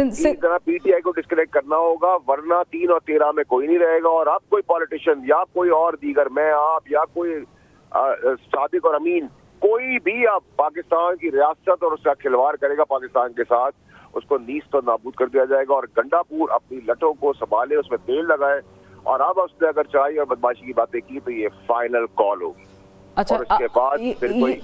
इसी तरह पीटीआई को डिस्कनेक्ट करना होगा, वरना 3 और 13 में कोई नहीं रहेगा। और अब कोई पॉलिटिशियन या कोई और दीगर, मैं आप या कोई सादिक और अमीन, कोई भी अब पाकिस्तान की रियासत और उसका खिलवाड़ करेगा पाकिस्तान के साथ, उसको नीस तो नाबूद कर दिया जाएगा। और गंडापुर अपनी लटों को संभाले, उसमें तेल लगाए, और अब उसने अगर चढ़ाई और बदमाशी की बातें की तो ये फाइनल कॉल होगी। अच्छा,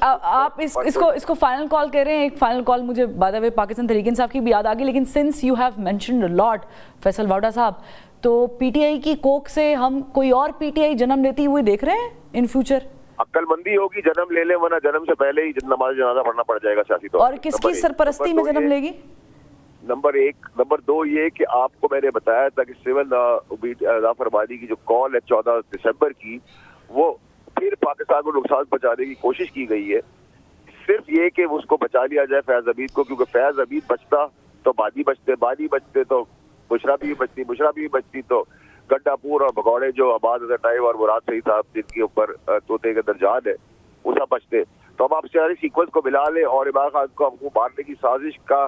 आप इसको फाइनल कॉल कह रहे हैं। एक फाइनल कॉल मुझे by the way Pakistan Tehreek Insaf की भी याद आ गई, लेकिन since you have mentioned a lot Faisal Vawda sahab, तो पीटीआई की कोख से हम कोई और पीटीआई जन्म लेती हुई देख रहे हैं इन फ्यूचर? अक्लमंदी होगी, जन्म ले ले, वरना जन्म से पहले ही नमाज जनाजा पढ़ना पड़ जाएगा सियासी तौर। और किसकी सरपरस्ती में जन्म लेगी? नंबर 1। नंबर 2 ये कि आपको मैंने बताया था कि सिविल नाफरमानी की जो कॉल है 14 दिसंबर की, वो फिर पाकिस्तान को नुकसान पहुंचाने की कोशिश की गई है। सिर्फ ये कि उसको बचा लिया जाए फैज अबीद को, क्योंकि फैज अबीद बचता तो बादी बचते तो बुशरा भी बचती तो गंडापुर और भगौड़े जो आबाद टाइम और मुराद सही साहब जिनके ऊपर तोते के दर्जात है, वो सब बचते। तो अब आप सारे सीक्वेंस को मिला ले और इमरान खान को हमको मारने की साजिश का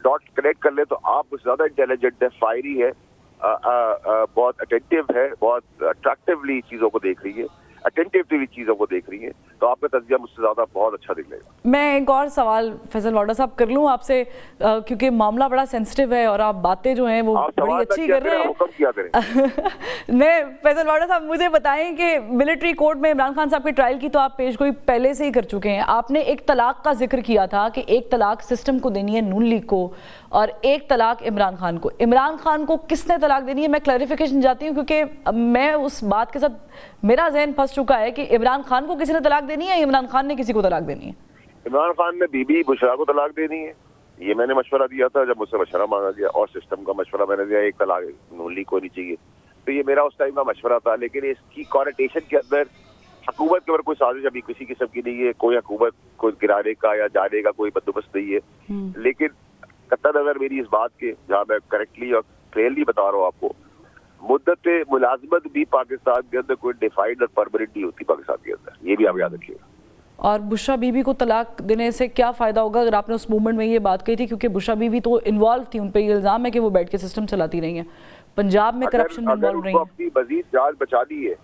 डॉट कनेक्ट कर ले, तो आप ज्यादा इंटेलिजेंट है, फायरी है, बहुत अटेंटिव है, बहुत अट्रैक्टिवली चीजों को देख रही है, अटेंटिवली चीजों को देख रही है, तो आपका तज्जिया मुझसे ज्यादा बहुत अच्छा दिखेगा। मैं एक और सवाल फैसल वाडा साहब कर लूं आपसे, क्योंकि मामला बड़ा सेंसिटिव है और आप बातें जो हैं वो बड़ी अच्छी कर रहे हैं। मैं फैसल वाडा साहब, मुझे बताएं कि मिलिट्री कोर्ट में इमरान खान साहब के ट्रायल की तो आप पेशगोई पहले से ही कर चुके हैं। आपने एक तलाक का जिक्र किया था कि एक तलाक सिस्टम को देनी है नून लीग को और एक तलाक इमरान खान को। इमरान खान को किसने तलाक देनी है? मैं क्लैरिफिकेशन चाहती हूँ, क्योंकि मैं उस बात के साथ मेरा जहन फंस चुका है कि इमरान खान को किसी ने तलाक देनी है, इमरान खान ने किसी को तलाक देनी है। इमरान खान ने बीबी बुशरा को तलाक देनी है, ये मैंने मशवरा दिया था जब मुझसे मशवरा मांगा गया, और सिस्टम का मशवरा मैंने दिया, एक तलाक नून लीग को नहीं चाहिए। तो ये मेरा उस टाइम का मशवरा था, लेकिन इसकी कॉरेटेशन के अंदर हुकूमत के ऊपर कोई साजिश अभी किसी किस्म की नहीं है, कोई हुकूमत को गिराने का या जाने का कोई बंदोबस्त नहीं है। लेकिन कतई नजर मेरी इस बात के, जहाँ मैं करेक्टली और क्लियरली बता रहा हूँ आपको, मुद्दत मुलाजमत भी पाकिस्तान के अंदर कोई डिफाइंड और परमानेंट नहीं होती पाकिस्तान के अंदर, ये भी आप याद रखिएगा। और बुशरा बीबी को तलाक देने से क्या फ़ायदा होगा? अगर आपने उस मूवमेंट में ये बात कही थी, क्योंकि बुशरा बीबी तो इन्वॉल्व थी, उन पर ये इल्ज़ाम है कि वो बैठ के सिस्टम चलाती रही हैं, पंजाब में करप्शन में इन्वॉल्व रही हैं। अपनी मजीद जान बचानी है,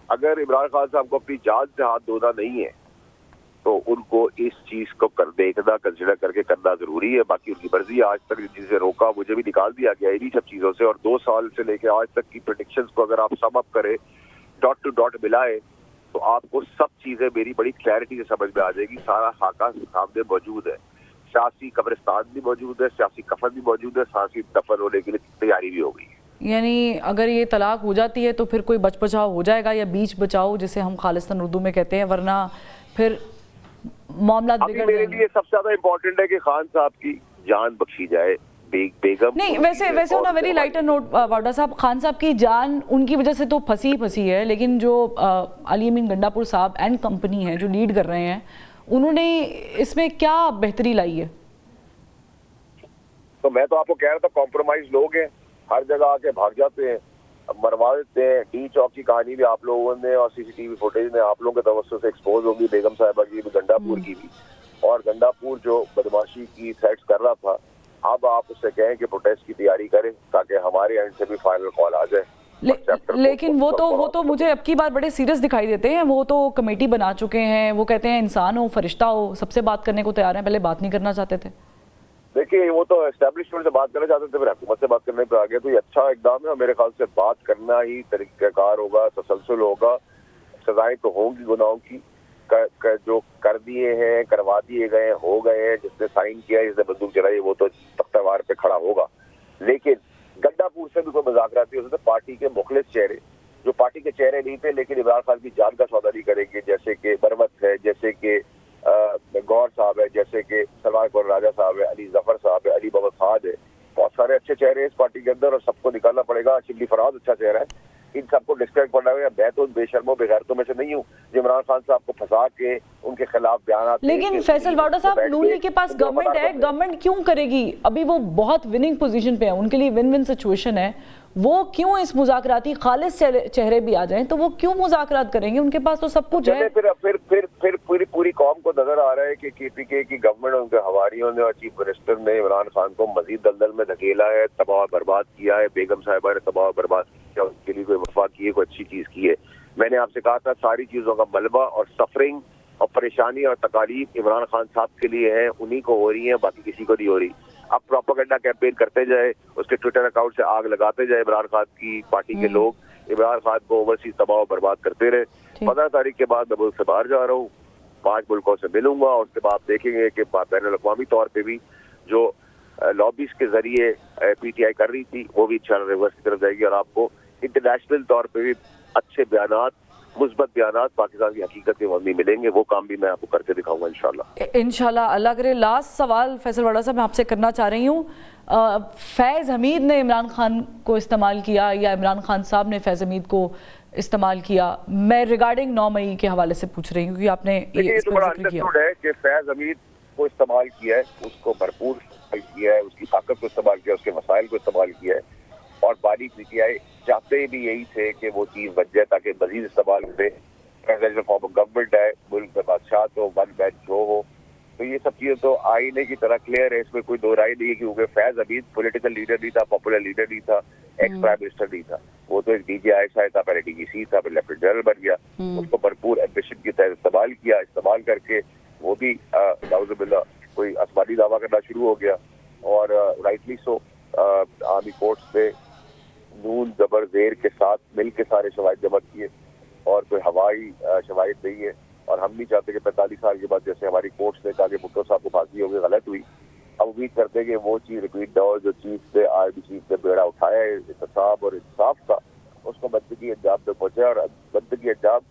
अगर इमरान खान साहब को अपनी जान से हाथ धोना नहीं है, तो उनको इस चीज को देखना, कंसिडर करके करना जरूरी है। बाकी उनकी मर्जी, आज तक जिसे रोका मुझे भी निकाल दिया गया इन्हीं सब चीजों से, और 2 साल से लेके आज तक की प्रेडिक्शंस को अगर आप सम अप करें, डॉट टू डॉट मिलाए, तो आपको सब चीजें मेरी बड़ी क्लैरिटी से समझ में आ जाएगी। सारा खाका सामने मौजूद है, सियासी कब्रिस्तान भी मौजूद है, सियासी कफन भी मौजूद है, सियासी दफन होने के लिए तैयारी भी हो गई है। यानी अगर ये तलाक हो जाती है तो फिर कोई बच बचाव हो जाएगा, या बीच बचाओ जिसे हम खालिस्तान उर्दू में कहते हैं, वरना फिर मामला बिगड़ मेरे लिए सबसे ज्यादा इम्पोर्टेंट है कि खान साहब की जान बख्शी जाए, बेगम नहीं। वैसे on a very lighter note Vawda sahab, Khan साहब की जान उनकी वजह से तो फंसी है, लेकिन जो अली अमीन गंडापुर साहब एंड कंपनी है जो लीड कर रहे हैं, उन्होंने इसमें क्या बेहतरी लाई है? तो मैं तो आपको कह रहा था, कॉम्प्रोमाइज लोग हैं, हर जगह आके भाग जाते हैं, मरवा देते हैं। टी चौक की कहानी भी आप लोगों ने और सीसीटीवी फुटेज में आप लोगों के तवज्जो से एक्सपोज होगी, बेगम साहिबा की भी, गंडापुर की भी, और गंडापुर जो बदमाशी की सेट्स कर रहा था, अब आप उससे कहें कि प्रोटेस्ट की तैयारी करें ताकि हमारे एंड से भी फाइनल कॉल आ जाए। लेकिन वो तो मुझे अब की बार बड़े सीरियस दिखाई देते हैं। वो तो कमेटी बना चुके हैं, वो कहते हैं इंसान हो, फरिश्ता हो, सबसे बात करने को तैयार हैं, पहले बात नहीं करना चाहते थे। देखिए, वो तो एस्टेब्लिशमेंट से बात करना चाहते थे, फिर हुकूमत से बात करने पे आ गया, तो ये अच्छा इकदाम है, और मेरे ख्याल से बात करना ही तरीक़ाकार होगा, तसलसल होगा। सजाएं तो होंगी गुनाहों की, जो कर दिए हैं, करवा दिए गए, हो गए हैं, जिसने साइन किया, जिसने बंदूक चलाई, वो तो तख्तावार पे खड़ा होगा। लेकिन गंडापुर से भी कोई मुज़ाकराती हो सकता है, पार्टी के मुखलिस चेहरे, जो पार्टी के चेहरे नहीं थे लेकिन इमरान खान की जान का सौदा नहीं करेंगे, जैसे कि बरवत है, जैसे कि गौर साहब है, जैसे कि सलमान कौर राजा साहब है, अली जफर साहब है, अली मोहम्मद खाद है, बहुत सारे अच्छे चेहरे हैं इस पार्टी के अंदर, और सबको निकालना पड़ेगा। शिबली फराज अच्छा चेहरा है, इन सबको डिस्ट्रैक्ट करना है। मैं तो बेशर्मों बेगैरतों में से नहीं हूँ जो इमरान खान साहब को फंसा के उनके खिलाफ बयान। लेकिन फैसल वाडा साहब, नून लीग के पास गवर्नमेंट है, गवर्नमेंट क्यों करेगी? अभी वो बहुत विनिंग पोजीशन पे है, उनके लिए विन विन सिचुएशन है, وہ کیوں اس مذاکراتی خالص چہرے بھی آ جائیں تو وہ کیوں مذاکرات کریں گے؟ ان کے پاس تو سب کچھ ہے. پھر پوری قوم کو نظر آ رہا ہے کہ KPK کی گورنمنٹ ان کے حواریوں نے اور چیف منسٹر نے عمران خان کو مزید دلدل میں دھکیلا ہے, تباہ برباد کیا ہے. بیگم صاحبہ نے تباہ برباد کیا, ان کے لیے کوئی وفا کی ہے, کوئی اچھی چیز کی ہے. میں نے آپ سے کہا تھا ساری چیزوں کا ملبہ اور سفرنگ اور پریشانی اور تکالیف عمران خان صاحب کے لیے ہے, انہی کو ہو رہی ہیں, باقی کسی کو نہیں ہو رہی. اب پروپیگنڈا کیمپین کرتے جائے, اس کے ٹویٹر اکاؤنٹ سے آگ لگاتے جائے عمران خان کی پارٹی کے لوگ, عمران خان کو اوورسیز تباہ و برباد کرتے رہے. 15 تاریخ کے بعد میں ملک سے باہر جا رہا ہوں, 5 ملکوں سے ملوں گا, اور اس کے بعد دیکھیں گے کہ بین الاقوامی طور پہ بھی جو لابیز کے ذریعے PTI کر رہی تھی وہ بھی انشاءاللہ ریورس کی طرف جائے گی, اور آپ کو انٹرنیشنل طور پہ بھی اچھے بیانات, مثبت بیانات پاکستان کی حقیقت کے مبنی ملیں گے. وہ کام بھی میں آپ کو کر کے دکھاؤں گا انشاءاللہ. انشاءاللہ, اللہ کرے. لاسٹ سوال فیصل واڈا صاحب میں آپ سے کرنا چاہ رہی ہوں, فیض حمید نے عمران خان کو استعمال کیا یا عمران خان صاحب نے فیض حمید کو استعمال کیا؟ میں ریگارڈنگ 9 مئی کے حوالے سے پوچھ رہی ہوں کیونکہ آپ نے یہ تو بڑا انڈرسٹوڈ ہے کہ فیض حمید کو استعمال کیا ہے, اس کو بھرپور استعمال کیا ہے, اس کی طاقت کو استعمال کیا ہے, اس کے وسائل کو استعمال کیا ہے, اور باری PTI چاہتے بھی یہی تھے کہ وہ چیز بچ جائے تاکہ مزید استعمال کرے. پریزیڈنٹ فارم آف گورنمنٹ ہے, ملک میں بادشاہ تو ون مین شو ہو, تو یہ سب چیزیں تو آئینے کی طرح کلیئر ہے, اس میں کوئی دو رائے نہیں ہے. کیونکہ فیض حمید پولیٹیکل لیڈر نہیں تھا, پاپولر لیڈر نہیں تھا, ایکس پرائم منسٹر نہیں تھا, وہ تو ایک DGI تھا, پہلے DGC تھا, پھر لیفٹیننٹ جنرل بن گیا. اس کو بھرپور ایمبیشن کے تحت استعمال کر کے وہ بھی نعوذ باللہ کوئی آسمانی دعویٰ کرنا شروع ہو گیا, اور رائٹلی سو آرمی کورٹس پہ نون زبر زیر کے ساتھ مل کے سارے شواہد جمع کیے, اور کوئی ہوائی شواہد نہیں ہے. اور ہم نہیں چاہتے کہ 45 سال کے بعد جیسے ہماری کورٹس نے کہا کہ بھٹو صاحب کو پھانسی ہو گئی, غلط ہوئی. اب امید کرتے ہیں کہ وہ چیز ریپیٹ نہ ہو جو چیف سے آرمی چیف نے بیڑا اٹھایا ہے احتساب اور انصاف کا, اس کو منطقی انجام تک پہنچے, اور منطقی انجام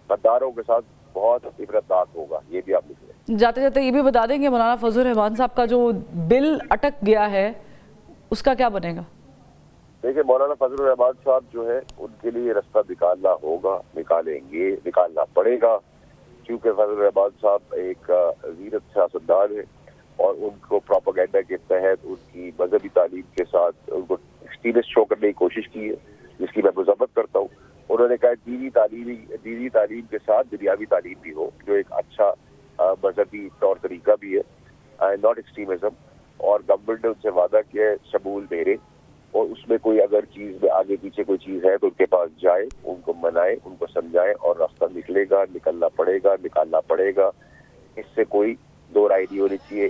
غداروں کے ساتھ بہت عبرتناک ہوگا. یہ بھی آپ لکھ لیں. جاتے جاتے یہ بھی بتا دیں کہ مولانا فضل الرحمان صاحب کا جو بل اٹک گیا ہے اس کا کیا بنے گا؟ دیکھیں, مولانا فضل الرحمان صاحب جو ہے ان کے لیے رستہ نکالنا ہوگا, نکالیں گے, نکالنا پڑے گا, کیونکہ فضل الرحمان صاحب ایک غیرت سیاستدان ہے, اور ان کو پروپیگنڈا کے تحت ان کی مذہبی تعلیم کے ساتھ ان کو ایکسٹریمسٹ شو کرنے کی کوشش کی ہے, جس کی میں مذمت کرتا ہوں. انہوں نے کہا دینی تعلیم کے ساتھ دنیاوی تعلیم بھی ہو, جو ایک اچھا مذہبی طور طریقہ بھی ہے, ناٹ ایکسٹریمزم. اور گورنمنٹ نے ان سے وعدہ کیا ہے شمول میرے, اور اس میں کوئی اگر چیز میں آگے پیچھے کوئی چیز ہے تو ان کے پاس جائے, ان کو منائے, ان کو سمجھائے, اور راستہ نکلے گا, نکلنا پڑے گا, نکالنا پڑے گا. اس سے کوئی دو رائے نہیں ہونی چاہیے.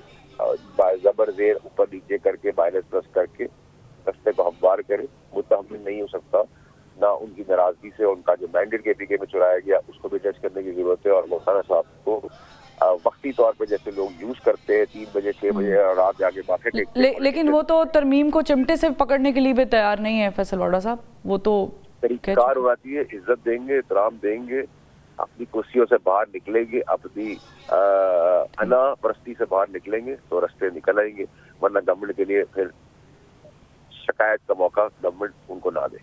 زبر زیر اوپر نیچے کر کے مائنس پلس کر کے رستے کو ہموار کرے, متحمل نہیں ہو سکتا. نہ ان کی ناراضگی سے ان کا جو مینڈیٹ KPK میں چرایا گیا اس کو بھی ٹچ کرنے کی ضرورت ہے. اور مولانا صاحب کو وقتی طور پہ جیسے لوگ یوز کرتے ہیں 3 بجے 6 بجے اور رات جا کے ماتھے ٹیکتے ہیں, لیکن وہ تو ترمیم کو چمٹے سے پکڑنے کے لیے بھی تیار نہیں ہے فیصل واڈا صاحب. وہ تو طریقہ کار ہو جاتی ہے, عزت دیں گے, احترام دیں گے, اپنی کرسیوں سے باہر نکلیں گے, اپنی انا پرستی سے باہر نکلیں گے تو رستے نکل آئیں گے. ورنہ گورنمنٹ کے لیے پھر شکایت کا موقع گورنمنٹ ان کو نہ دے.